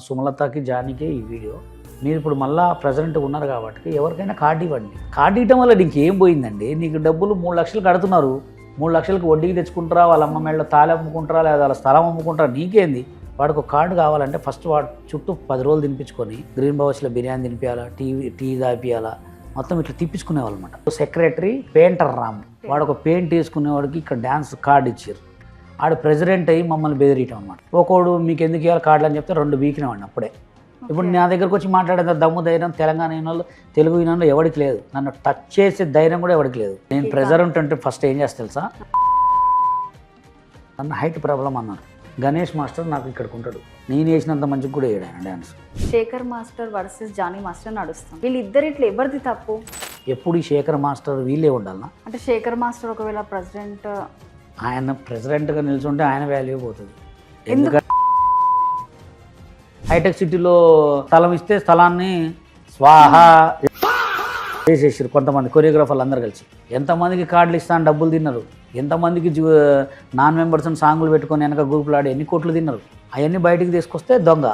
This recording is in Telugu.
సుమలతకి జానీకి ఈ వీడియో. మీరు ఇప్పుడు మళ్ళీ ప్రెసిడెంట్ ఉన్నారు కాబట్టి ఎవరికైనా కార్డు ఇవ్వండి. కార్డు ఇవ్వడం వల్ల నీకు ఏం పోయిందండి? నీకు డబ్బులు 3 లక్షలు కడుతున్నారు, 3 లక్షలకు వడ్డీకి తెచ్చుకుంటారా, వాళ్ళ అమ్మ మేళ్ళ తాళి అమ్ముకుంటారా, లేదా వాళ్ళ స్థలం అమ్ముకుంటారా, నీకేంది? వాడికి ఒక కార్డు కావాలంటే ఫస్ట్ వాడు చుట్టూ 10 రోజులు తినిపించుకొని గ్రీన్ బౌస్లో బిర్యానీ తినిపించాలా, టీ తాపియాలా, మొత్తం ఇట్లా తిప్పించుకునేవాళ్ళు అనమాట. సెక్రటరీ పెయింటర్ రాము, వాడు ఒక పెయింట్ వేసుకునేవాడికి ఇక్కడ డ్యాన్స్ కార్డు ఇచ్చారు. ఆడు ప్రెసిడెంట్ అయ్యి మమ్మల్ని బెదిరియటం అనమాట. ఒకడు మీకు ఎందుకు ఇవ్వాలి కార్డులు అని చెప్తే 2 బీకినవాడిని అప్పుడే. ఇప్పుడు నా దగ్గరకు వచ్చి మాట్లాడేంత దమ్ము ధైర్యం తెలంగాణ వాళ్ళు తెలుగు వినంలో ఎవరికి లేదు. నన్ను టచ్ చేసే ధైర్యం కూడా ఎవరికి లేదు. నేను ప్రెసిడెంట్ అంటే ఫస్ట్ ఏం చేస్తా తెలుసా, నన్ను హైట్ ప్రాబ్లం అన్నారు. గణేష్ మాస్టర్ నాకు ఇక్కడికి ఉంటాడు, నేను వేసినంత మంచిగా కూడా వేయడాను dance. Shekhar master versus Jani master నడుస్తాం. వీళ్ళిద్దరిట్లో ఎవరిది తప్పు? ఎప్పుడు ఈ శేఖర్ మాస్టర్ వీళ్ళే ఉండాలన్నా? అంటే శేఖర్ మాస్టర్ ఒకవేళ ప్రెసిడెంట్, ఆయన ప్రెసిడెంట్గా నిల్చుంటే ఆయన వాల్యూ పోతుంది. ఎందుకంటే హైటెక్ సిటీలో స్థలం ఇస్తే స్థలాన్ని స్వాహ చేసేసారు కొంతమంది కొరియోగ్రాఫర్లు అందరు కలిసి. ఎంతమందికి కార్డులు ఇస్తాను డబ్బులు తిన్నారు, ఎంతమందికి నాన్ మెంబర్స్ సాంగులు పెట్టుకొని వెనక గ్రూపులు ఆడి ఎన్ని కోట్లు తిన్నారు. అవన్నీ బయటికి తీసుకొస్తే దొంగ.